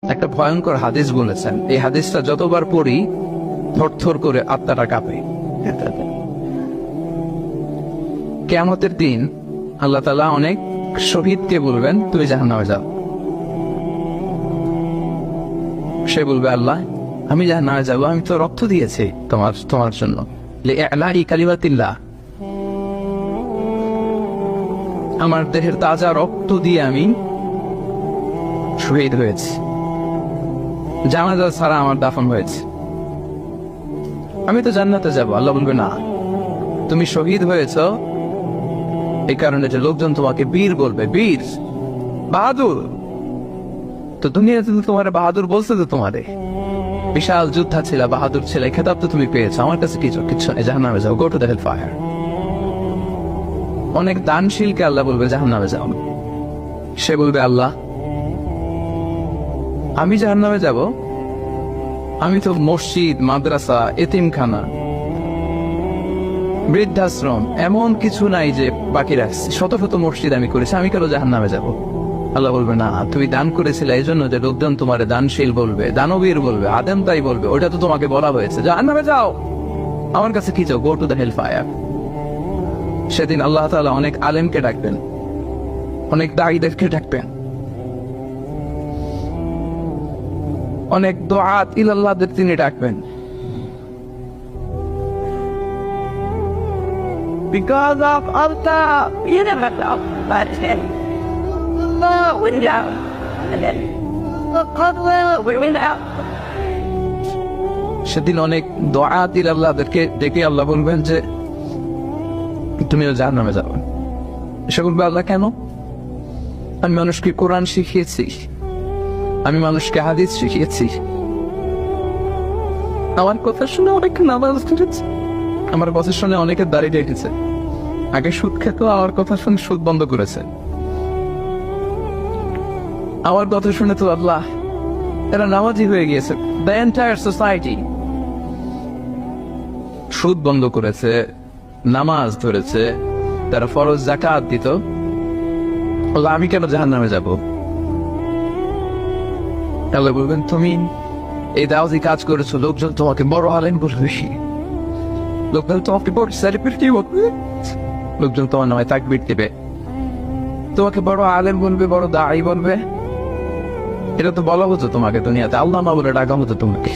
একটা ভয়ঙ্কর হাদিস বলেছেন, এই হাদিসটা যতবার পড়ি থরথর করে আত্মাটা কাঁপে। কিয়ামতের দিন আল্লাহ তাআলা অনেক শহীদকে বলবেন, তুমি জাহান্নামে যাও। সে বলবে, আল্লাহ আমি জাহান্নামে যাবো, আমি তো রক্ত দিয়েছি তোমার জন্য, লিইলাহি কালিমাতিল্লাহ, আমার দেহের তাজা রক্ত দিয়ে আমি শহীদ হয়েছি, জানাজা ছাড়া আমার দাফন হয়েছে, আমি তো জান্নাতে যাব। আল্লাহ বলবে, না, তুমি শহীদ হয়েছ এই কারণে যে লোকজন তোমাকে বীর বলবে, বীর, বাহাদুর। তো দুনিয়াতে তো তোমার বাহাদুর বলছে, তো তোমারে বিশাল যোদ্ধা ছিল, বাহাদুর ছিল, এই খেতাব তো তুমি পেয়েছো, আমার কাছে কিচ্ছু নেই, জাহান্নামে যাও, go to the hell fire. অনেক দানশীলকে আল্লাহ বলবে জাহান্নামে যাও। সে বলবে, আল্লাহ আমি জাহান্নামে যাব, আমি তো মসজিদ, মাদ্রাসা, এতিমখানা, বৃদ্ধাশ্রম এমন কিছু নাই যে বাকি রাখছি, শত শত মসজিদ আমি করেছি, আমি কেন জাহান্নামে যাব? আল্লাহ বলবে, না, তুমি দান করেছিলে এই জন্য যে লোকজন তোমার দানশীল বলবে, দানবীর বলবে, আদেম তাই বলবে, ওটা তো তোমাকে বলা হয়েছে, জাহান্নামে যাও, আমার কাছে কি চাও, go to the hell fire. সেদিন আল্লাহ তাআলা অনেক আলেমকে ডাকবেন, অনেক দাঈদেরকে ডাকবেন, অনেক দুআত ইলাল্লাহদের তিনি ডাকবেন। Because of Allah, you never know, but then we know, and then we will know. সেদিন অনেক দুআত ইলাল্লাহদেরকে ডেকে আল্লাহ বলবেন যে তুমিও জাহান্নামে যাবে। সে বলবে, আল্লাহ কেন? আমি মানুষকে কোরআন শিখিয়েছি, আমি মানুষকে হাদিস শিখিয়েছি, আমার কথা শুনে অনেকে নামাজ পড়েছে, আমার কথা শুনে অনেকে দাড়ি রেখেছে, আগে সুদ খেত, আমার কথা শুনে সুদ বন্ধ করেছে, আমার কথা শুনে তো আল্লাহ এরা নামাজি হয়ে গিয়েছে। দ্য এন্টায়ার সোসাইটি সুদ বন্ধ করেছে, নামাজ ধরেছে, তারা ফরজ যাকাত দিত, আল্লাহ আমি কেন জাহান্নামে যাব? আল্লাহ বলবেন, তুমি এই দাওয়াতি কাজ করেছো, লোকজন তোমাকে বড় আলেম বলবে, লোকজন তোমাকে বড় সেলিব্রিটি বলবে, লোকজন তোমার নামে তাকবীর দিবে, তোমাকে বড় আলেম বলবে, বড় দাঈ বলবে। এটা তো বলা হতো তোমাকে দুনিয়াতে, আল্লাহ না বলে ডাকা হতো তোমাকে,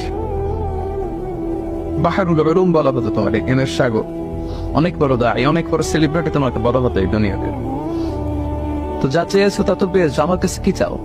বাহারুল উলুম বলা হতো তোমাকে, জ্ঞানের সাগর, অনেক বড় দাঈ, অনেক বড় সেলিব্রিটি তোমাকে বলা হতো এই দুনিয়াতে। তো যা চেয়েছো তা তো পেয়েছো, আমার কাছে কি চাও?